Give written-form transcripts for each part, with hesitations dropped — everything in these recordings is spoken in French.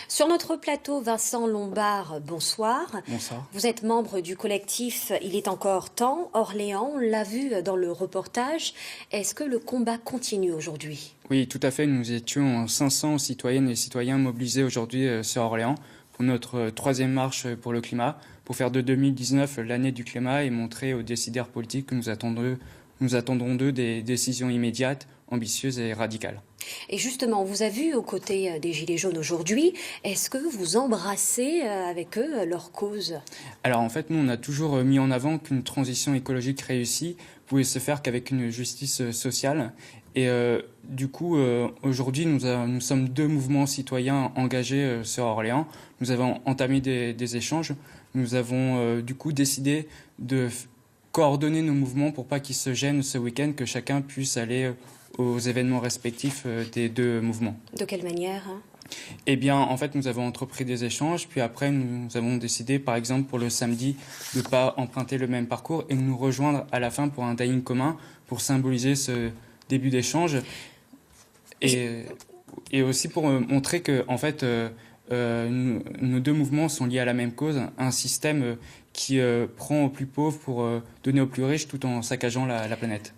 Sur notre plateau, Vincent Lombard, bonsoir. Bonsoir. Vous êtes membre du collectif Il est encore temps, Orléans, on l'a vu dans le reportage. Est-ce que le combat continue aujourd'hui? Oui, tout à fait. Nous étions 500 citoyennes et citoyens mobilisés aujourd'hui sur Orléans pour notre troisième marche pour le climat, pour faire de 2019 l'année du climat et montrer aux décideurs politiques que nous attendrons d'eux des décisions immédiates, ambitieuses et radicales. Et justement, on vous a vu aux côtés des Gilets jaunes aujourd'hui. Est-ce que vous embrassez avec eux leur cause? Alors en fait, nous, on a toujours mis en avant qu'une transition écologique réussie pouvait se faire qu'avec une justice sociale. Et du coup, aujourd'hui, nous sommes deux mouvements citoyens engagés sur Orléans. Nous avons entamé des échanges. Nous avons du coup décidé de coordonner nos mouvements pour pas qu'ils se gênent ce week-end, que chacun puisse aller aux événements respectifs des deux mouvements. De quelle manière? Eh bien, en fait, nous avons entrepris des échanges, puis après, nous avons décidé, par exemple, pour le samedi, de ne pas emprunter le même parcours et de nous rejoindre à la fin pour un dining commun, pour symboliser ce début d'échange. Et aussi pour montrer que, en fait, nos deux mouvements sont liés à la même cause, un système qui prend aux plus pauvres pour donner aux plus riches tout en saccageant la planète.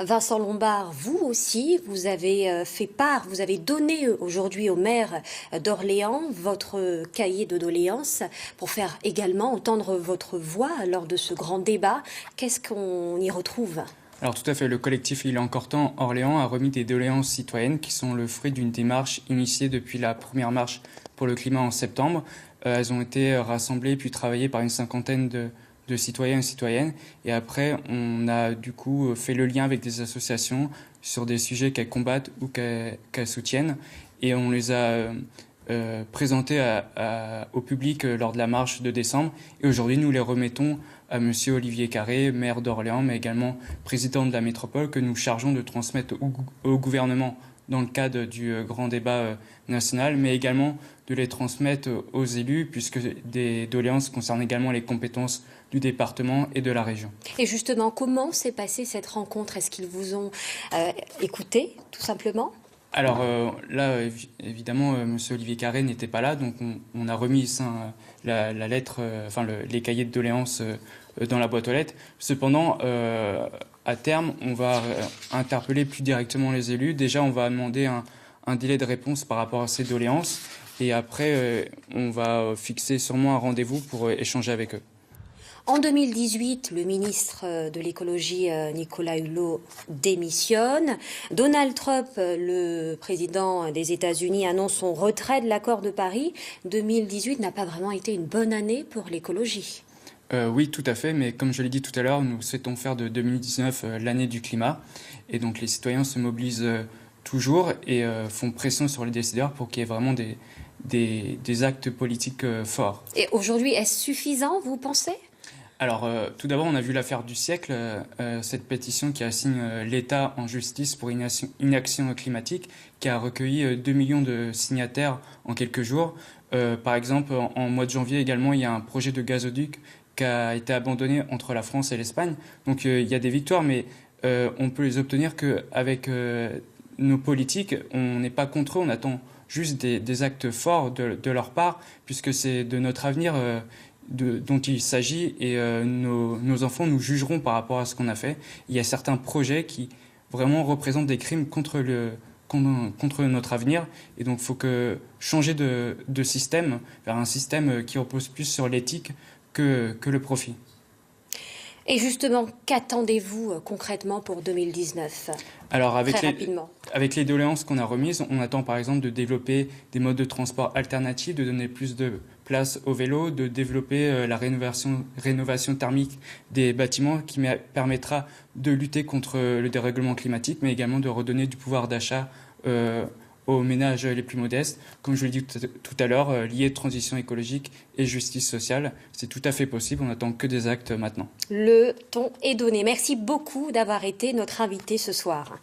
Vincent Lombard, vous aussi, vous avez fait part, vous avez donné aujourd'hui au maire d'Orléans votre cahier de doléances pour faire également entendre votre voix lors de ce grand débat. Qu'est-ce qu'on y retrouve ? Alors tout à fait, le collectif Il est encore temps Orléans a remis des doléances citoyennes qui sont le fruit d'une démarche initiée depuis la première marche pour le climat en septembre. Elles ont été rassemblées puis travaillées par une cinquantaine de citoyens et citoyennes. Et après, on a du coup fait le lien avec des associations sur des sujets qu'elles combattent ou qu'elles soutiennent. Et on les a présentés au public lors de la marche de décembre. Et aujourd'hui, nous les remettons à Monsieur Olivier Carré, maire d'Orléans, mais également président de la métropole, que nous chargeons de transmettre au gouvernement dans le cadre du grand débat national, mais également de les transmettre aux élus, puisque des doléances concernent également les compétences du département et de la région. Et justement, comment s'est passée cette rencontre? Est-ce qu'ils vous ont écouté, tout simplement? Alors là, évidemment, Monsieur Olivier Carré n'était pas là, donc on a remis la lettre, les cahiers de doléances dans la boîte aux lettres. Cependant, à terme, on va interpeller plus directement les élus. Déjà, on va demander un délai de réponse par rapport à ces doléances. Et après, on va fixer sûrement un rendez-vous pour échanger avec eux. En 2018, le ministre de l'écologie, Nicolas Hulot, démissionne. Donald Trump, le président des États-Unis, annonce son retrait de l'accord de Paris. 2018 n'a pas vraiment été une bonne année pour l'écologie. Oui, tout à fait, mais comme je l'ai dit tout à l'heure, nous souhaitons faire de 2019 l'année du climat. Et donc les citoyens se mobilisent toujours et font pression sur les décideurs pour qu'il y ait vraiment des actes politiques forts. Et aujourd'hui, est-ce suffisant, vous pensez ? Alors, tout d'abord, on a vu l'affaire du siècle, cette pétition qui assigne l'État en justice pour inaction climatique, qui a recueilli 2 millions de signataires en quelques jours. Par exemple, en mois de janvier également, il y a un projet de gazoduc qui a été abandonné entre la France et l'Espagne. Donc, il y a des victoires, mais on peut les obtenir qu'avec nos politiques. On n'est pas contre eux, on attend juste des actes forts de leur part, puisque c'est de notre avenir dont il s'agit et nos enfants nous jugeront par rapport à ce qu'on a fait. Il y a certains projets qui vraiment représentent des crimes contre notre avenir et donc il faut changer de système vers un système qui repose plus sur l'éthique que le profit. Et justement, qu'attendez-vous concrètement pour 2019 ? Alors rapidement. Avec les doléances qu'on a remises, on attend par exemple de développer des modes de transport alternatifs, de donner plus de place au vélo, de développer la rénovation thermique des bâtiments qui permettra de lutter contre le dérèglement climatique, mais également de redonner du pouvoir d'achat aux ménages les plus modestes. Comme je l'ai dit tout à l'heure, lié transition écologique et justice sociale, c'est tout à fait possible. On n'attend que des actes maintenant. Le ton est donné. Merci beaucoup d'avoir été notre invité ce soir.